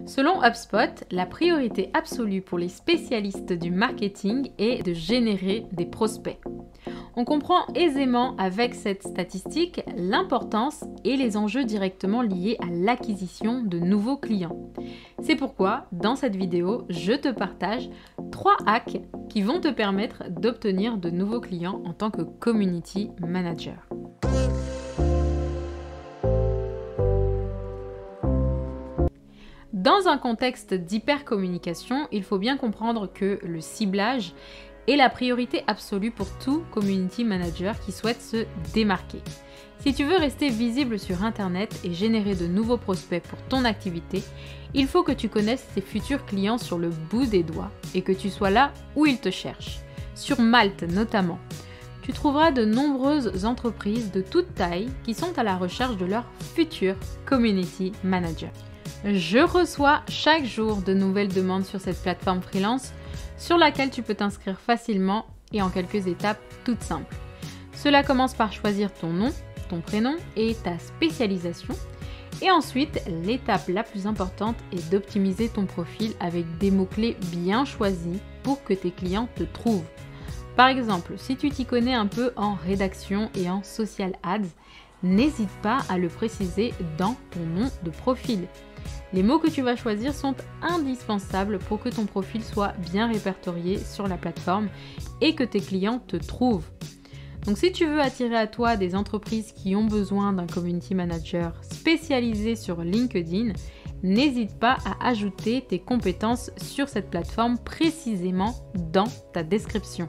Selon HubSpot, la priorité absolue pour les spécialistes du marketing est de générer des prospects. On comprend aisément avec cette statistique l'importance et les enjeux directement liés à l'acquisition de nouveaux clients. C'est pourquoi, dans cette vidéo, je te partage 3 hacks qui vont te permettre d'obtenir de nouveaux clients en tant que community manager. Dans un contexte d'hypercommunication, il faut bien comprendre que le ciblage est la priorité absolue pour tout community manager qui souhaite se démarquer. Si tu veux rester visible sur Internet et générer de nouveaux prospects pour ton activité, il faut que tu connaisses tes futurs clients sur le bout des doigts et que tu sois là où ils te cherchent. Sur Malte notamment, tu trouveras de nombreuses entreprises de toute taille qui sont à la recherche de leur futur community manager. Je reçois chaque jour de nouvelles demandes sur cette plateforme freelance sur laquelle tu peux t'inscrire facilement et en quelques étapes toutes simples. Cela commence par choisir ton nom, ton prénom et ta spécialisation. Et ensuite, l'étape la plus importante est d'optimiser ton profil avec des mots-clés bien choisis pour que tes clients te trouvent. Par exemple, si tu t'y connais un peu en rédaction et en social ads, n'hésite pas à le préciser dans ton nom de profil. Les mots que tu vas choisir sont indispensables pour que ton profil soit bien répertorié sur la plateforme et que tes clients te trouvent. Donc si tu veux attirer à toi des entreprises qui ont besoin d'un community manager spécialisé sur LinkedIn, n'hésite pas à ajouter tes compétences sur cette plateforme précisément dans ta description.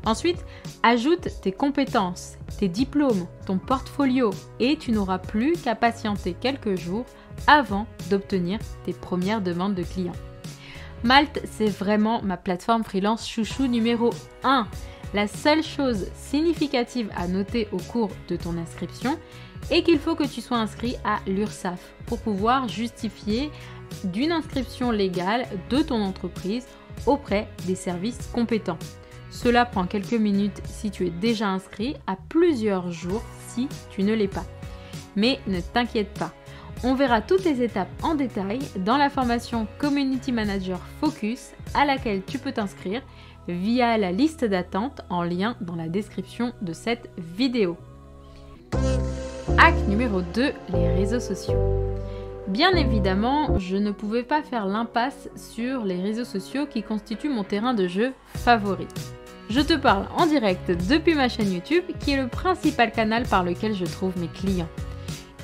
Ensuite, ajoute tes compétences, tes diplômes, ton portfolio et tu n'auras plus qu'à patienter quelques jours avant d'obtenir tes premières demandes de clients. Malte, c'est vraiment ma plateforme freelance chouchou numéro 1. La seule chose significative à noter au cours de ton inscription est qu'il faut que tu sois inscrit à l'URSSAF pour pouvoir justifier d'une inscription légale de ton entreprise auprès des services compétents. Cela prend quelques minutes si tu es déjà inscrit, à plusieurs jours si tu ne l'es pas. Mais ne t'inquiète pas, on verra toutes les étapes en détail dans la formation Community Manager Focus à laquelle tu peux t'inscrire via la liste d'attente en lien dans la description de cette vidéo. Hack numéro 2, les réseaux sociaux. Bien évidemment, je ne pouvais pas faire l'impasse sur les réseaux sociaux qui constituent mon terrain de jeu favori. Je te parle en direct depuis ma chaîne YouTube qui est le principal canal par lequel je trouve mes clients.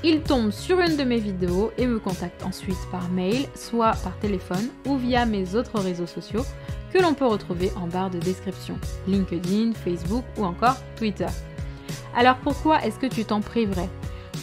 Ils tombent sur une de mes vidéos et me contactent ensuite par mail, soit par téléphone ou via mes autres réseaux sociaux que l'on peut retrouver en barre de description, LinkedIn, Facebook ou encore Twitter. Alors pourquoi est-ce que tu t'en priverais ?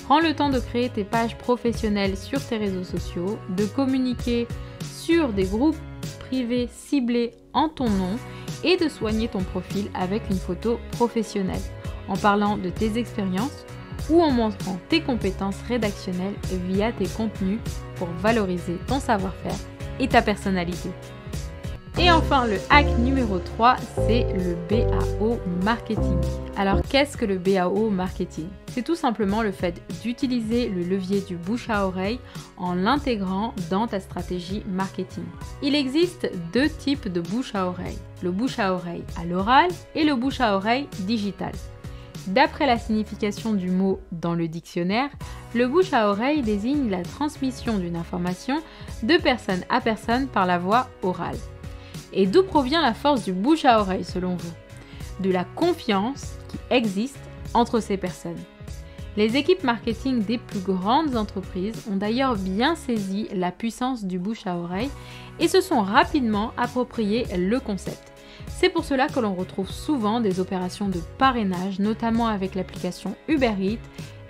Prends le temps de créer tes pages professionnelles sur tes réseaux sociaux, de communiquer sur des groupes privés ciblés en ton nom et de soigner ton profil avec une photo professionnelle en parlant de tes expériences ou en montrant tes compétences rédactionnelles via tes contenus pour valoriser ton savoir-faire et ta personnalité. Et enfin, le hack numéro 3, c'est le BAO marketing. Alors, qu'est-ce que le BAO marketing ? C'est tout simplement le fait d'utiliser le levier du bouche à oreille en l'intégrant dans ta stratégie marketing. Il existe 2 types de bouche à oreille, le bouche à oreille à l'oral et le bouche à oreille digital. D'après la signification du mot dans le dictionnaire, le bouche à oreille désigne la transmission d'une information de personne à personne par la voie orale. Et d'où provient la force du bouche à oreille selon vous ? De la confiance qui existe entre ces personnes. Les équipes marketing des plus grandes entreprises ont d'ailleurs bien saisi la puissance du bouche à oreille et se sont rapidement approprié le concept. C'est pour cela que l'on retrouve souvent des opérations de parrainage, notamment avec l'application Uber Eats,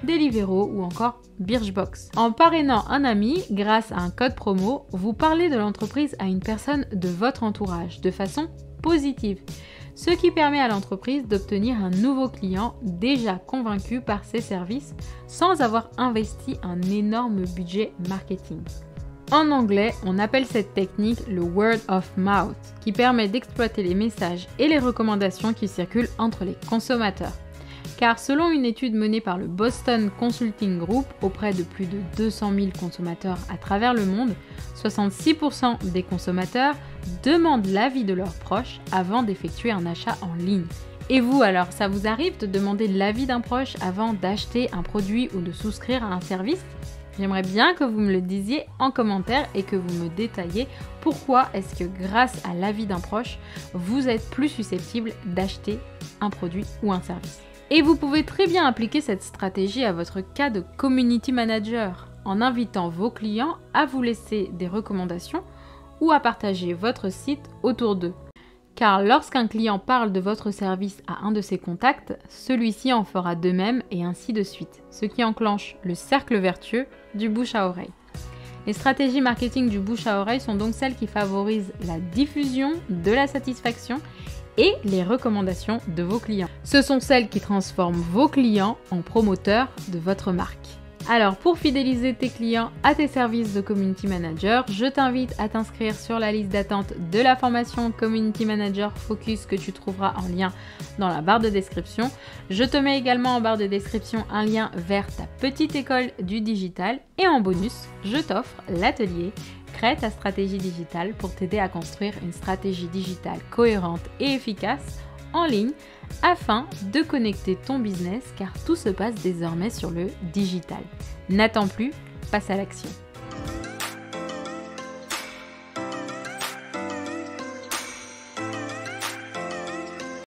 Deliveroo ou encore Birchbox. En parrainant un ami, grâce à un code promo, vous parlez de l'entreprise à une personne de votre entourage de façon positive, ce qui permet à l'entreprise d'obtenir un nouveau client déjà convaincu par ses services sans avoir investi un énorme budget marketing. En anglais, on appelle cette technique le word of mouth, qui permet d'exploiter les messages et les recommandations qui circulent entre les consommateurs. Car selon une étude menée par le Boston Consulting Group auprès de plus de 200 000 consommateurs à travers le monde, 66% des consommateurs demandent l'avis de leurs proches avant d'effectuer un achat en ligne. Et vous alors, ça vous arrive de demander l'avis d'un proche avant d'acheter un produit ou de souscrire à un service ? J'aimerais bien que vous me le disiez en commentaire et que vous me détailliez pourquoi est-ce que grâce à l'avis d'un proche, vous êtes plus susceptible d'acheter un produit ou un service. Et vous pouvez très bien appliquer cette stratégie à votre cas de community manager en invitant vos clients à vous laisser des recommandations ou à partager votre site autour d'eux. Car lorsqu'un client parle de votre service à un de ses contacts, celui-ci en fera de même et ainsi de suite, ce qui enclenche le cercle vertueux du bouche à oreille. Les stratégies marketing du bouche à oreille sont donc celles qui favorisent la diffusion de la satisfaction et les recommandations de vos clients. Ce sont celles qui transforment vos clients en promoteurs de votre marque. Alors pour fidéliser tes clients à tes services de Community Manager, je t'invite à t'inscrire sur la liste d'attente de la formation Community Manager Focus que tu trouveras en lien dans la barre de description. Je te mets également en barre de description un lien vers ta petite école du digital et en bonus, je t'offre l'atelier Crée ta stratégie digitale pour t'aider à construire une stratégie digitale cohérente et efficace en ligne afin de connecter ton business car tout se passe désormais sur le digital. N'attends plus, passe à l'action.